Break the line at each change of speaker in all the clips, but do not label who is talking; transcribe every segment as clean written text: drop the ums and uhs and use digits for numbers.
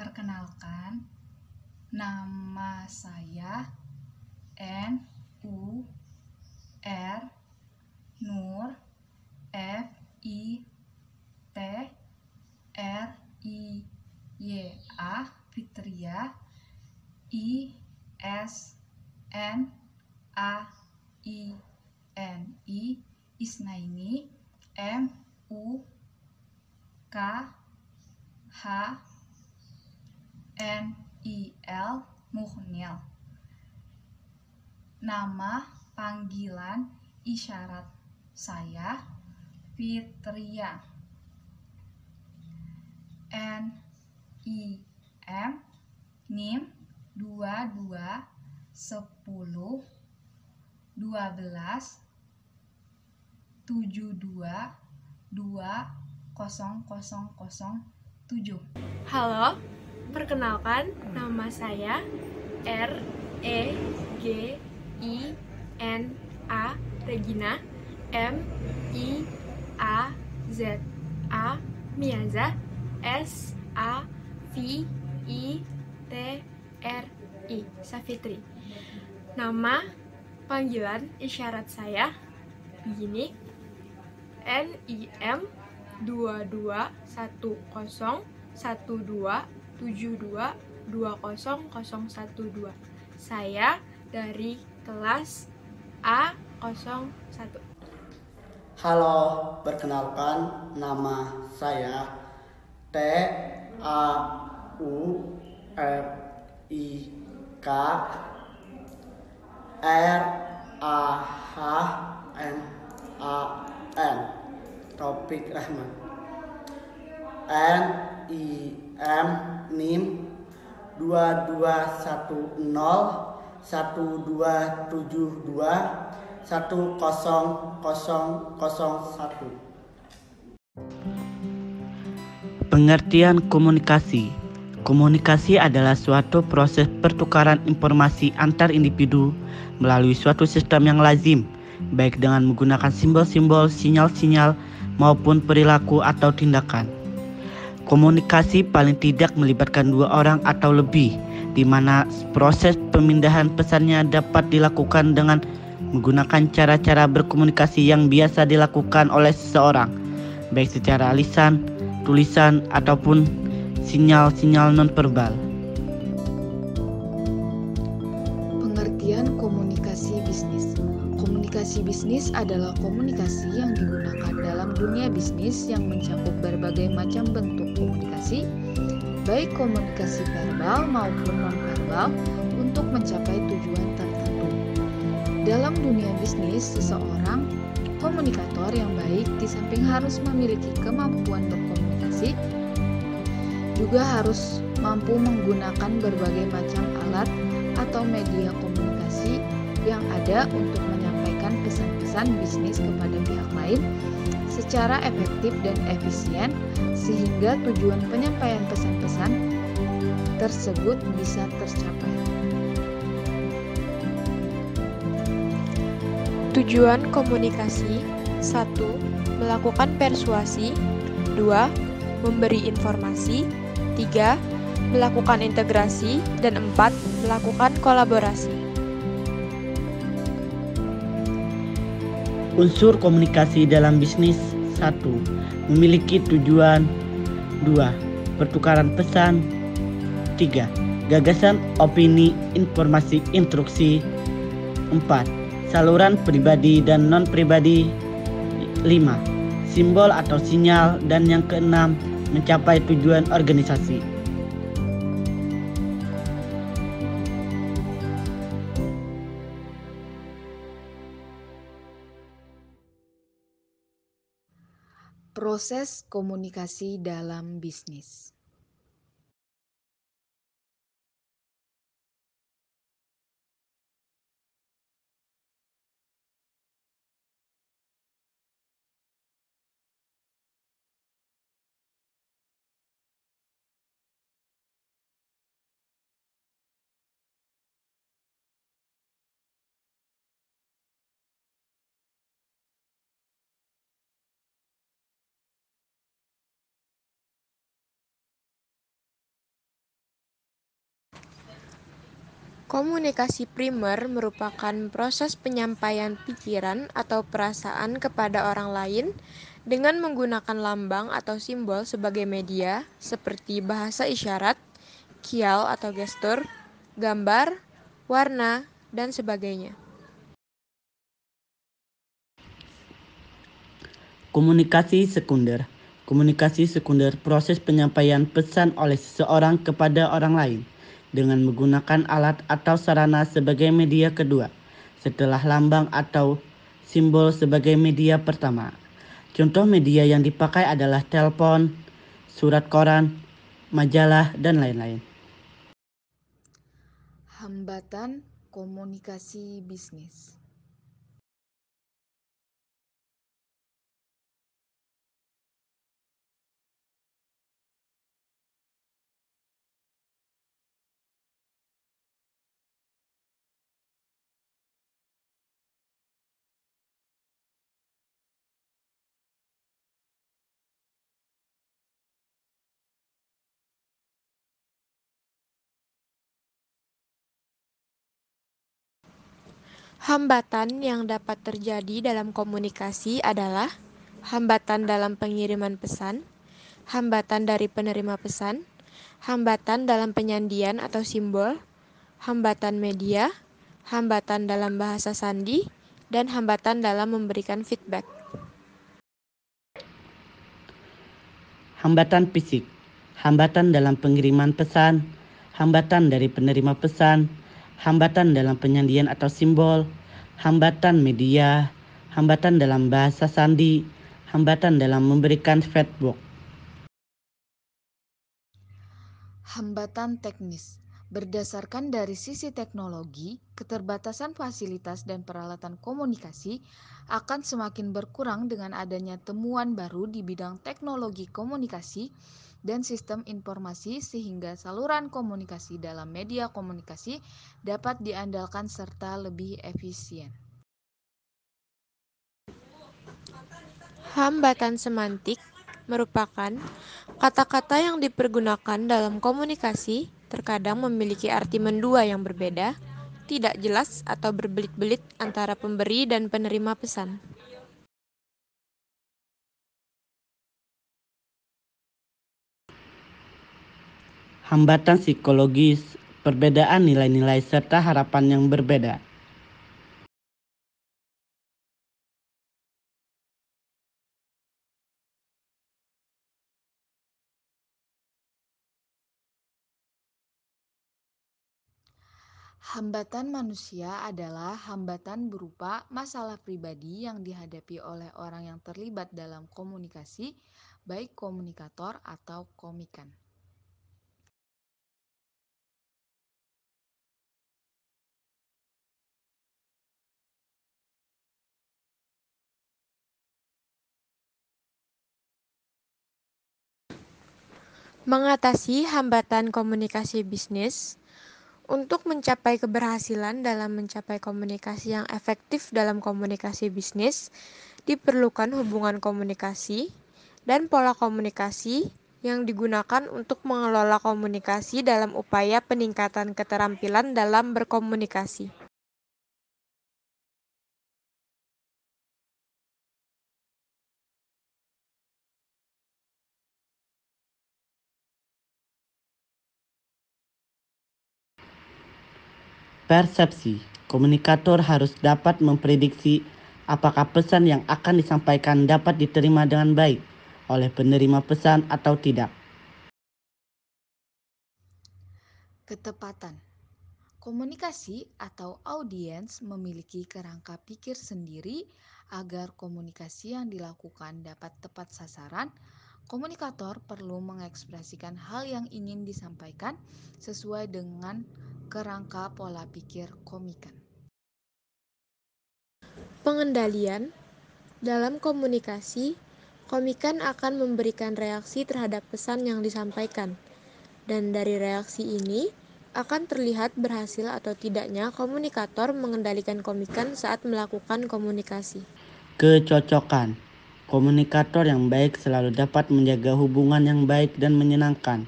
Perkenalkan, nama saya Nur Fitria Fitria Isnaini Mukhnil. Nama panggilan isyarat saya Fitria. NIM 22 10 12 72 2007.
Halo, perkenalkan nama saya Regina Miaza Safitri. Nama panggilan isyarat saya begini: NIM 22101272200112. Saya dari kelas A01.
Halo, perkenalkan nama saya TAUFIK Taufik Rahman. NIM 221012721001.
Pengertian komunikasi. Komunikasi adalah suatu proses pertukaran informasi antar individu melalui suatu sistem yang lazim, baik dengan menggunakan simbol-simbol, sinyal-sinyal, maupun perilaku atau tindakan. Komunikasi paling tidak melibatkan dua orang atau lebih, di mana proses pemindahan pesannya dapat dilakukan dengan menggunakan cara-cara berkomunikasi yang biasa dilakukan oleh seseorang, baik secara lisan, tulisan, ataupun sinyal-sinyal nonverbal.
Pengertian komunikasi bisnis. Komunikasi bisnis adalah komunikasi yang digunakan dalam dunia bisnis yang mencakup berbagai macam bentuk komunikasi, baik komunikasi verbal maupun non-verbal, untuk mencapai tujuan tertentu. Dalam dunia bisnis, seseorang komunikator yang baik di samping harus memiliki kemampuan berkomunikasi, juga harus mampu menggunakan berbagai macam alat atau media komunikasi yang ada untuk menyampaikan pesan-pesan bisnis kepada pihak lain secara efektif dan efisien, sehingga tujuan penyampaian pesan-pesan tersebut bisa tercapai.
Tujuan komunikasi: 1. Melakukan persuasi. 2. Memberi informasi. 3. Melakukan integrasi. Dan 4. Melakukan kolaborasi.
Unsur komunikasi dalam bisnis: 1. Memiliki tujuan. 2. Pertukaran pesan. 3. Gagasan, opini, informasi, instruksi. 4. Saluran pribadi dan non-pribadi. 5. Simbol atau sinyal. Dan yang keenam, mencapai tujuan organisasi.
Proses komunikasi dalam bisnis.
Komunikasi primer merupakan proses penyampaian pikiran atau perasaan kepada orang lain dengan menggunakan lambang atau simbol sebagai media, seperti bahasa isyarat, kial atau gestur, gambar, warna, dan sebagainya.
Komunikasi sekunder. Komunikasi sekunder proses penyampaian pesan oleh seseorang kepada orang lain dengan menggunakan alat atau sarana sebagai media kedua, setelah lambang atau simbol sebagai media pertama. Contoh media yang dipakai adalah telepon, surat koran, majalah, dan lain-lain.
Hambatan komunikasi bisnis.
Hambatan yang dapat terjadi dalam komunikasi adalah hambatan dalam pengiriman pesan, hambatan dari penerima pesan, hambatan dalam penyandian atau simbol, hambatan media, hambatan dalam bahasa sandi, dan hambatan dalam memberikan feedback.
Hambatan fisik, hambatan dalam pengiriman pesan, hambatan dari penerima pesan, hambatan dalam penyandian atau simbol, hambatan media, hambatan dalam bahasa sandi, hambatan dalam memberikan feedback.
Hambatan teknis. Berdasarkan dari sisi teknologi, keterbatasan fasilitas dan peralatan komunikasi akan semakin berkurang dengan adanya temuan baru di bidang teknologi komunikasi dan sistem informasi sehingga saluran komunikasi dalam media komunikasi dapat diandalkan serta lebih efisien.
Hambatan semantik merupakan kata-kata yang dipergunakan dalam komunikasi terkadang memiliki arti mendua yang berbeda, tidak jelas atau berbelit-belit antara pemberi dan penerima pesan.
Hambatan psikologis, perbedaan nilai-nilai serta harapan yang berbeda.
Hambatan manusia adalah hambatan berupa masalah pribadi yang dihadapi oleh orang yang terlibat dalam komunikasi, baik komunikator atau komikan.
Mengatasi hambatan komunikasi bisnis. Untuk mencapai keberhasilan dalam mencapai komunikasi yang efektif dalam komunikasi bisnis, diperlukan hubungan komunikasi dan pola komunikasi yang digunakan untuk mengelola komunikasi dalam upaya peningkatan keterampilan dalam berkomunikasi.
Persepsi, komunikator harus dapat memprediksi apakah pesan yang akan disampaikan dapat diterima dengan baik oleh penerima pesan atau tidak.
Ketepatan. Komunikasi atau audiens memiliki kerangka pikir sendiri agar komunikasi yang dilakukan dapat tepat sasaran. Komunikator perlu mengekspresikan hal yang ingin disampaikan sesuai dengan kerangka pola pikir komikan.
Pengendalian. Dalam komunikasi, komikan akan memberikan reaksi terhadap pesan yang disampaikan. Dan dari reaksi ini akan terlihat berhasil atau tidaknya komunikator mengendalikan komikan saat melakukan komunikasi.
Kecocokan. Komunikator yang baik selalu dapat menjaga hubungan yang baik dan menyenangkan,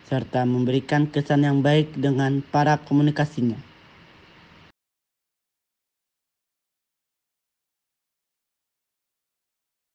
serta memberikan kesan yang baik dengan para komunikasinya.